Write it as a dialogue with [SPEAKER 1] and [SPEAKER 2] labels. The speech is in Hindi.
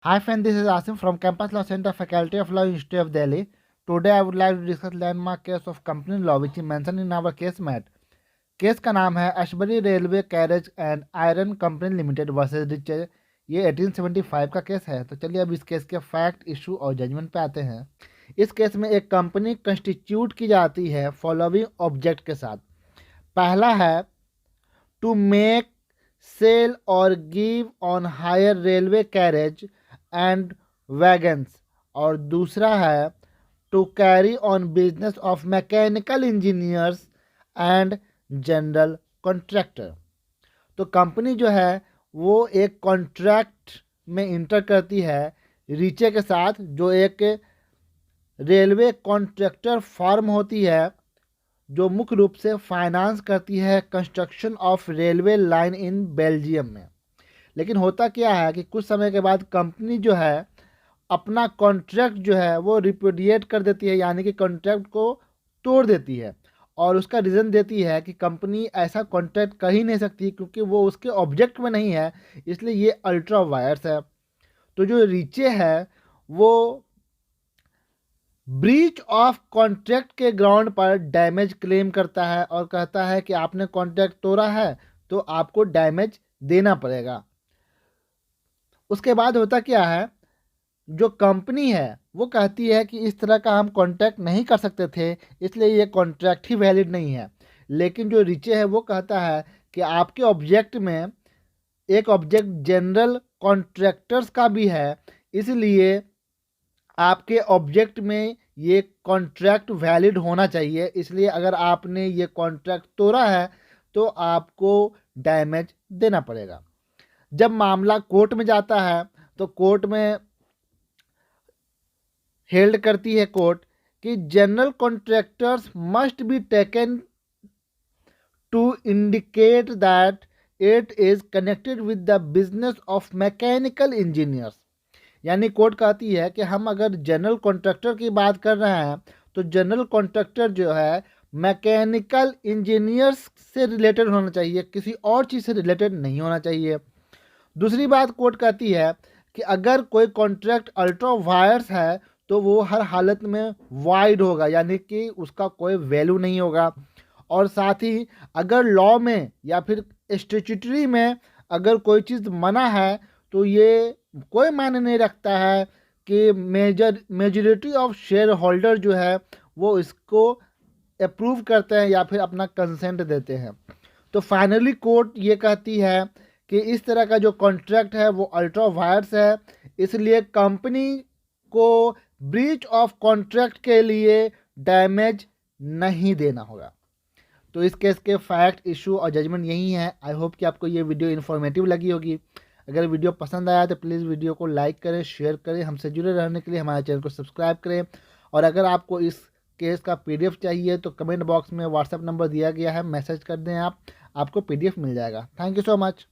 [SPEAKER 1] Hi friend, this is Asim from Campus Law Center, Faculty of Law, University of Delhi. Today I would like to discuss landmark case of company law which is mentioned in our case mat. Case का नाम है Ashbury Railway carriage and Iron Company Limited versus Riche. ये 1875 का केस है। तो चलिए अब इस केस के फैक्ट, इशू और जजमेंट पे आते हैं। इस केस में एक कंपनी कंस्टिट्यूट की जाती है फॉलोइंग ऑब्जेक्ट के साथ। पहला है टू मेक, सेल और give on hire railway carriage and wagons, और दूसरा है to carry on business of mechanical engineers and general contractor. तो कंपनी जो है वो एक कॉन्ट्रैक्ट में इंटर करती है रीचे के साथ, जो एक रेलवे कॉन्ट्रैक्टर फर्म होती है जो मुख्य रूप से फाइनेंस करती है construction of railway line in Belgium में। लेकिन होता क्या है कि कुछ समय के बाद कंपनी जो है अपना कॉन्ट्रैक्ट जो है वो रिपुडिएट कर देती है, यानी कि कॉन्ट्रैक्ट को तोड़ देती है। और उसका रीज़न देती है कि कंपनी ऐसा कॉन्ट्रैक्ट कर ही नहीं सकती क्योंकि वो उसके ऑब्जेक्ट में नहीं है, इसलिए ये अल्ट्रा वायर्स है। तो जो रीचे है वो ब्रीच ऑफ कॉन्ट्रैक्ट के ग्राउंड पर डैमेज क्लेम करता है और कहता है कि आपने कॉन्ट्रैक्ट तोड़ा है तो आपको डैमेज देना पड़ेगा। उसके बाद होता क्या है, जो कंपनी है वो कहती है कि इस तरह का हम कॉन्ट्रैक्ट नहीं कर सकते थे, इसलिए ये कॉन्ट्रैक्ट ही वैलिड नहीं है। लेकिन जो रीचे है वो कहता है कि आपके ऑब्जेक्ट में एक ऑब्जेक्ट जनरल कॉन्ट्रैक्टर्स का भी है, इसलिए आपके ऑब्जेक्ट में ये कॉन्ट्रैक्ट वैलिड होना चाहिए। इसलिए अगर आपने ये कॉन्ट्रैक्ट तोड़ा है तो आपको डैमेज देना पड़ेगा। जब मामला कोर्ट में जाता है तो कोर्ट में हेल्ड करती है कोर्ट कि general contractors must be taken to indicate that it is connected with the business of mechanical engineers. यानी कोर्ट कहती है कि हम अगर जनरल कॉन्ट्रैक्टर की बात कर रहे हैं तो जनरल कॉन्ट्रैक्टर जो है मैकेनिकल इंजीनियर्स से रिलेटेड होना चाहिए, किसी और चीज़ से रिलेटेड नहीं होना चाहिए। दूसरी बात कोर्ट कहती है कि अगर कोई कॉन्ट्रैक्ट अल्ट्रा वायर्स है तो वो हर हालत में वाइड होगा, यानी कि उसका कोई वैल्यू नहीं होगा। और साथ ही अगर लॉ में या फिर स्टैट्यूटरी में अगर कोई चीज़ मना है तो ये कोई मायने नहीं रखता है कि मेजॉरिटी ऑफ शेयर होल्डर जो है वो इसको अप्रूव करते हैं या फिर अपना कंसेंट देते हैं। तो फाइनली कोर्ट ये कहती है कि इस तरह का जो कॉन्ट्रैक्ट है वो अल्ट्रा वायर्स है, इसलिए कंपनी को ब्रीच ऑफ कॉन्ट्रैक्ट के लिए डैमेज नहीं देना होगा। तो इस केस के फैक्ट, इशू और जजमेंट यही है। आई होप कि आपको ये वीडियो इन्फॉर्मेटिव लगी होगी। अगर वीडियो पसंद आया तो प्लीज़ वीडियो को लाइक करें, शेयर करें। हमसे जुड़े रहने के लिए हमारे चैनल को सब्सक्राइब करें। और अगर आपको इस केस का पीडीएफ चाहिए तो कमेंट बॉक्स में व्हाट्सएप नंबर दिया गया है, मैसेज कर दें, आपको पीडीएफ मिल जाएगा। Thank you so much.